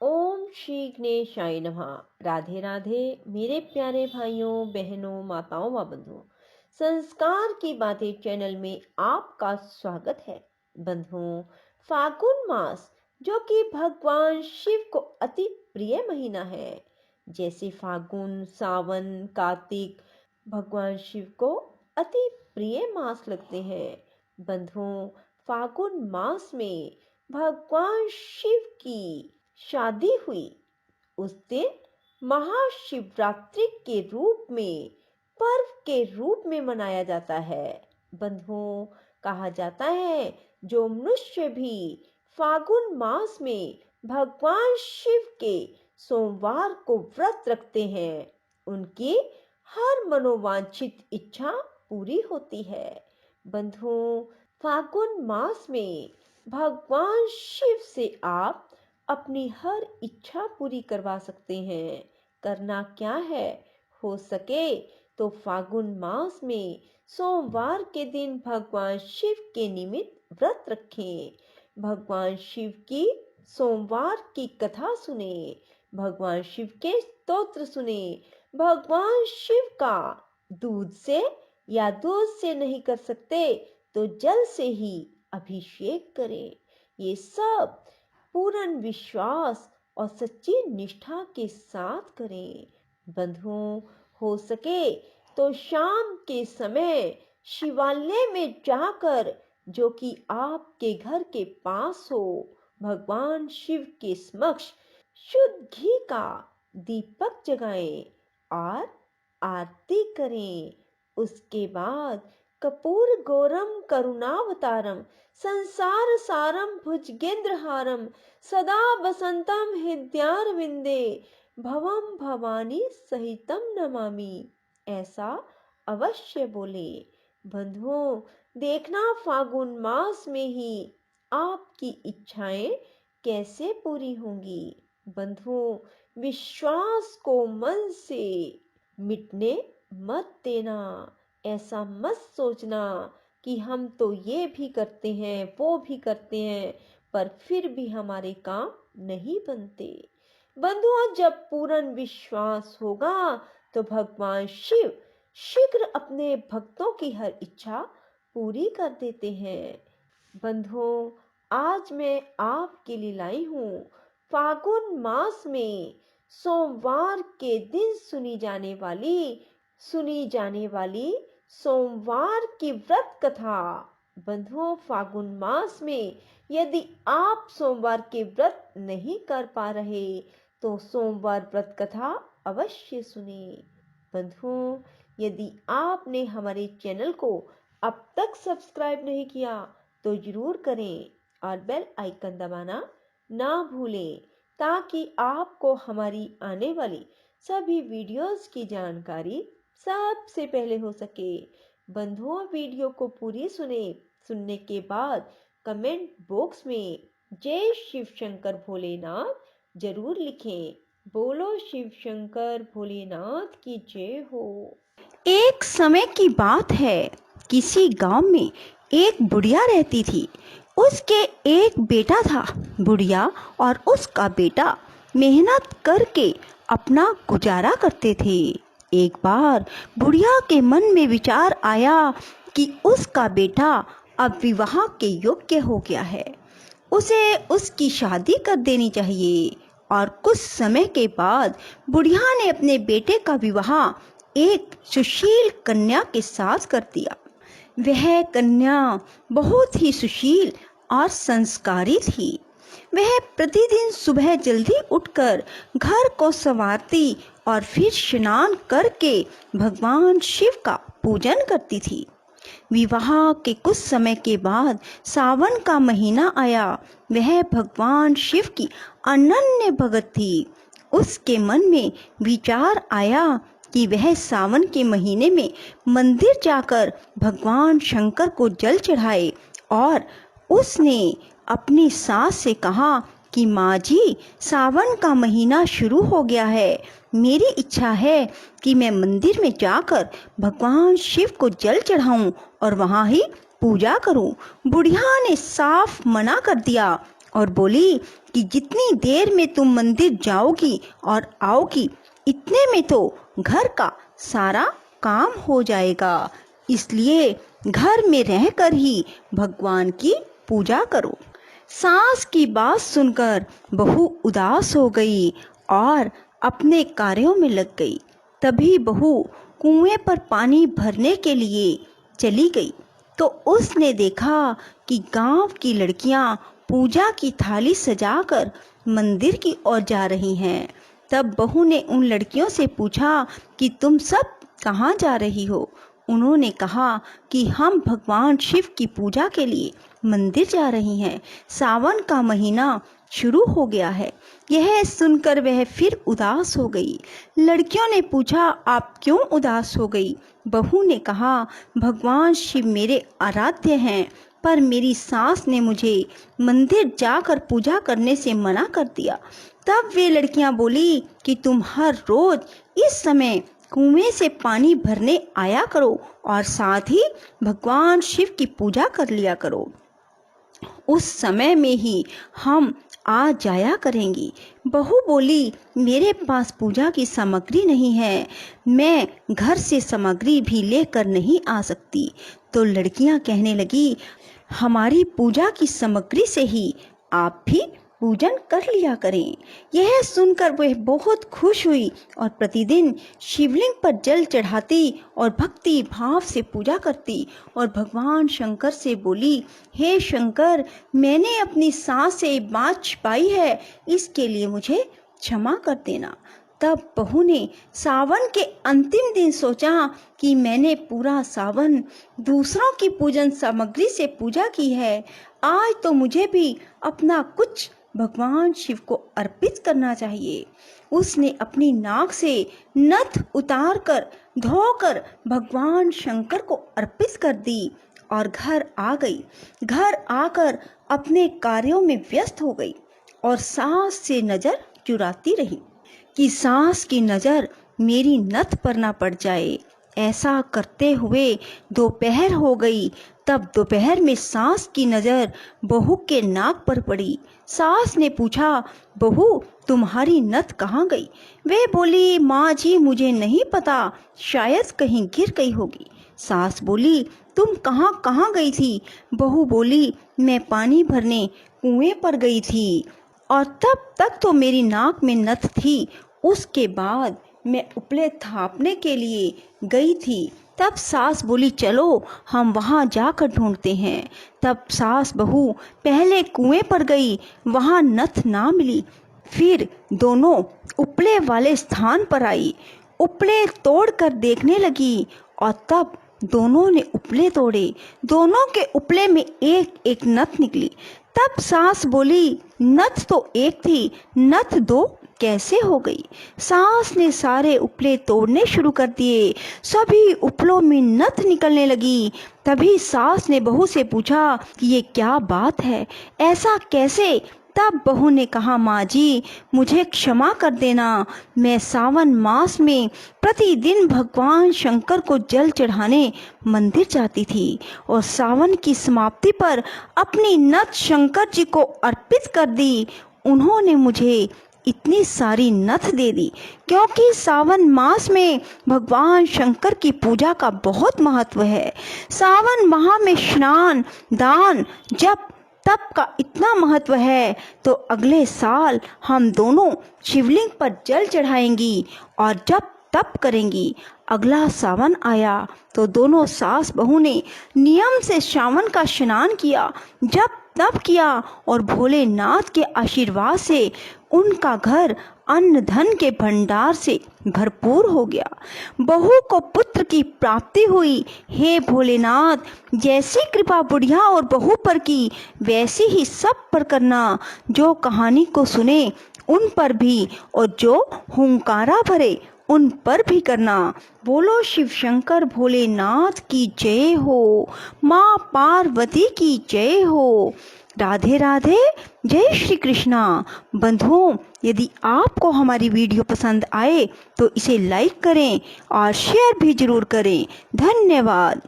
ओम श्री गणेशाय नमः। राधे राधे मेरे प्यारे भाइयों बहनों माताओं व बंधुओं। संस्कार की बातें चैनल में आपका स्वागत है। बंधुओं, फागुन मास जो कि भगवान शिव को अति प्रिय महीना है। जैसे फागुन, सावन, कार्तिक भगवान शिव को अति प्रिय मास लगते हैं। बंधुओं, फागुन मास में भगवान शिव की शादी हुई। उस दिन महाशिवरात्रि के रूप में, पर्व के रूप में मनाया जाता है। बंधुओं, कहा जाता है जो मनुष्य भी फागुन मास में भगवान शिव के सोमवार को व्रत रखते हैं, उनकी हर मनोवांछित इच्छा पूरी होती है। बंधुओं, फागुन मास में भगवान शिव से आप अपनी हर इच्छा पूरी करवा सकते हैं। करना क्या है? हो सके तो फागुन मास में सोमवार के दिन भगवान शिव के निमित्त व्रत रखें। भगवान शिव की सोमवार की कथा सुने, भगवान शिव के स्तोत्र सुने। भगवान शिव का दूध से या दूध से नहीं कर सकते तो जल से ही अभिषेक करें। ये सब पूर्ण विश्वास और सच्ची निष्ठा के साथ करें। बंधुओं, हो सके तो शाम के समय शिवालय में जाकर, जो कि आपके घर के पास हो, भगवान शिव के समक्ष शुद्ध घी का दीपक जगाएं और आरती करें। उसके बाद कपूर गौरम करुणावतारम संसार सारम भुजगेंद्रहारम सदा बसंतम हृदयारविंदे भवम भवानी सहितम नमामि, ऐसा अवश्य बोले। बंधुओं, देखना फागुन मास में ही आपकी इच्छाएं कैसे पूरी होंगी। बंधुओं, विश्वास को मन से मिटने मत देना। ऐसा मत सोचना कि हम तो ये भी करते हैं, वो भी करते हैं, पर फिर भी हमारे काम नहीं बनते। बंधुओं, जब पूर्ण विश्वास होगा तो भगवान शिव शीघ्र अपने भक्तों की हर इच्छा पूरी कर देते हैं। बंधुओं, आज मैं आपके लिए लाई हूँ फागुन मास में सोमवार के दिन सुनी जाने वाली सोमवार की व्रत कथा। बंधुओं, फागुन मास में यदि आप सोमवार के व्रत नहीं कर पा रहे तो सोमवार व्रत कथा अवश्य सुने। बंधुओं, यदि आपने हमारे चैनल को अब तक सब्सक्राइब नहीं किया तो जरूर करें और बेल आइकन दबाना ना भूलें, ताकि आपको हमारी आने वाली सभी वीडियोस की जानकारी सबसे पहले हो सके। बंधुओं, वीडियो को पूरी सुनने के बाद कमेंट बॉक्स में जय शिव शंकर भोलेनाथ जरूर लिखें। बोलो शिव शंकर भोलेनाथ की जय हो। एक समय की बात है, किसी गांव में एक बुढ़िया रहती थी। उसके एक बेटा था। बुढ़िया और उसका बेटा मेहनत करके अपना गुजारा करते थे। एक बार बुढ़िया के मन में विचार आया कि उसका बेटा अब विवाह के योग्य हो गया है, उसे उसकी शादी कर देनी चाहिए। और कुछ समय के बाद बुढ़िया ने अपने बेटे का विवाह एक सुशील कन्या के साथ कर दिया। वह कन्या बहुत ही सुशील और संस्कारी थी। वह प्रतिदिन सुबह जल्दी उठकर घर को संवारती और फिर स्नान करके भगवान शिव का पूजन करती थी। विवाह के कुछ समय के बाद सावन का महीना आया। वह भगवान शिव की अनन्य भगत थी। उसके मन में विचार आया कि वह सावन के महीने में मंदिर जाकर भगवान शंकर को जल चढ़ाए। और उसने अपनी सास से कहा कि माँ जी, सावन का महीना शुरू हो गया है, मेरी इच्छा है कि मैं मंदिर में जाकर भगवान शिव को जल चढ़ाऊं और वहां ही पूजा करूं। बुढ़िया ने साफ मना कर दिया और बोली कि जितनी देर में तुम मंदिर जाओगी और आओगी इतने में तो घर का सारा काम हो जाएगा, इसलिए घर में रहकर ही भगवान की पूजा करो। सास की बात सुनकर बहू उदास हो गई और अपने कार्यों में लग गई। तभी बहू कुएं पर पानी भरने के लिए चली गई तो उसने देखा कि गांव की लड़कियां पूजा की थाली सजाकर मंदिर की ओर जा रही हैं। तब बहू ने उन लड़कियों से पूछा कि तुम सब कहाँ जा रही हो? उन्होंने कहा कि हम भगवान शिव की पूजा के लिए मंदिर जा रही हैं। सावन का महीना शुरू हो गया है। यह सुनकर वह फिर उदास हो गई। लड़कियों ने पूछा, आप क्यों उदास हो गई? बहू ने कहा, भगवान शिव मेरे आराध्य हैं, पर मेरी सास ने मुझे मंदिर जाकर पूजा करने से मना कर दिया। तब वे लड़कियां बोली कि तुम हर रोज इस समय कुएं से पानी भरने आया करो और साथ ही भगवान शिव की पूजा कर लिया करो। उस समय में ही हम आ जाया करेंगी। बहू बोली, मेरे पास पूजा की सामग्री नहीं है, मैं घर से सामग्री भी लेकर नहीं आ सकती। तो लड़कियां कहने लगी, हमारी पूजा की सामग्री से ही आप भी पूजन कर लिया करें। यह सुनकर वह बहुत खुश हुई और प्रतिदिन शिवलिंग पर जल चढ़ाती और भक्ति भाव से पूजा करती और भगवान शंकर से बोली, हे शंकर, मैंने अपनी सास से बात छिपाई है, इसके लिए मुझे क्षमा कर देना। तब बहू ने सावन के अंतिम दिन सोचा कि मैंने पूरा सावन दूसरों की पूजन सामग्री से पूजा की है, आज तो मुझे भी अपना कुछ भगवान शिव को अर्पित करना चाहिए। उसने अपनी नाक से नथ उतारकर धोकर भगवान शंकर को अर्पित कर दी और घर आ गई। घर आकर अपने कार्यों में व्यस्त हो गई और सास से नजर चुराती रही कि सास की नजर मेरी नथ पर ना पड़ जाए। ऐसा करते हुए दोपहर हो गई। तब दोपहर में सास की नजर बहू के नाक पर पड़ी। सास ने पूछा, बहू तुम्हारी नथ कहाँ गई? वे बोली, माँ जी मुझे नहीं पता, शायद कहीं गिर गई होगी। सास बोली, तुम कहाँ कहाँ गई थी? बहू बोली, मैं पानी भरने कुएं पर गई थी और तब तक तो मेरी नाक में नथ थी, उसके बाद मैं उपले थापने के लिए गई थी। तब सास बोली, चलो हम वहाँ जाकर ढूंढते हैं। तब सास बहू पहले कुएं पर गई, वहाँ नथ ना मिली। फिर दोनों उपले वाले स्थान पर आई, उपले तोड़कर देखने लगी और तब दोनों ने उपले तोड़े। दोनों के उपले में एक एक नथ निकली। तब सास बोली, नथ तो एक थी, नथ दो कैसे हो गई? सास ने सारे उपले तोड़ने शुरू कर दिए। सभी उपलों में नथ निकलने लगी। तभी सास ने बहू से पूछा कि ये क्या बात है, ऐसा कैसे? तब बहू ने कहा, माँ जी मुझे क्षमा कर देना, मैं सावन मास में प्रतिदिन भगवान शंकर को जल चढ़ाने मंदिर जाती थी और सावन की समाप्ति पर अपनी नथ शंकर जी को अर्पित कर दी। उन्होंने मुझे इतनी सारी नथ दे दी क्योंकि सावन मास में भगवान शंकर की पूजा का बहुत महत्व है। सावन माह में स्नान, दान, जप, तप का इतना महत्व है तो अगले साल हम दोनों शिवलिंग पर जल चढ़ाएंगी और जप तप करेंगी। अगला सावन आया तो दोनों सास बहू ने नियम से सावन का स्नान किया, जप तप किया और भोलेनाथ के आशीर्वाद से उनका घर अन्न धन के भंडार से भरपूर हो गया। बहू को पुत्र की प्राप्ति हुई। हे भोलेनाथ, जैसी कृपा बुढ़िया और बहू पर की वैसी ही सब पर करना। जो कहानी को सुने उन पर भी और जो हुंकारा भरे उन पर भी करना। बोलो शिव शंकर भोलेनाथ की जय हो, माँ पार्वती की जय हो। राधे राधे, जय श्री कृष्णा। बंधुओं, यदि आपको हमारी वीडियो पसंद आए तो इसे लाइक करें और शेयर भी जरूर करें। धन्यवाद।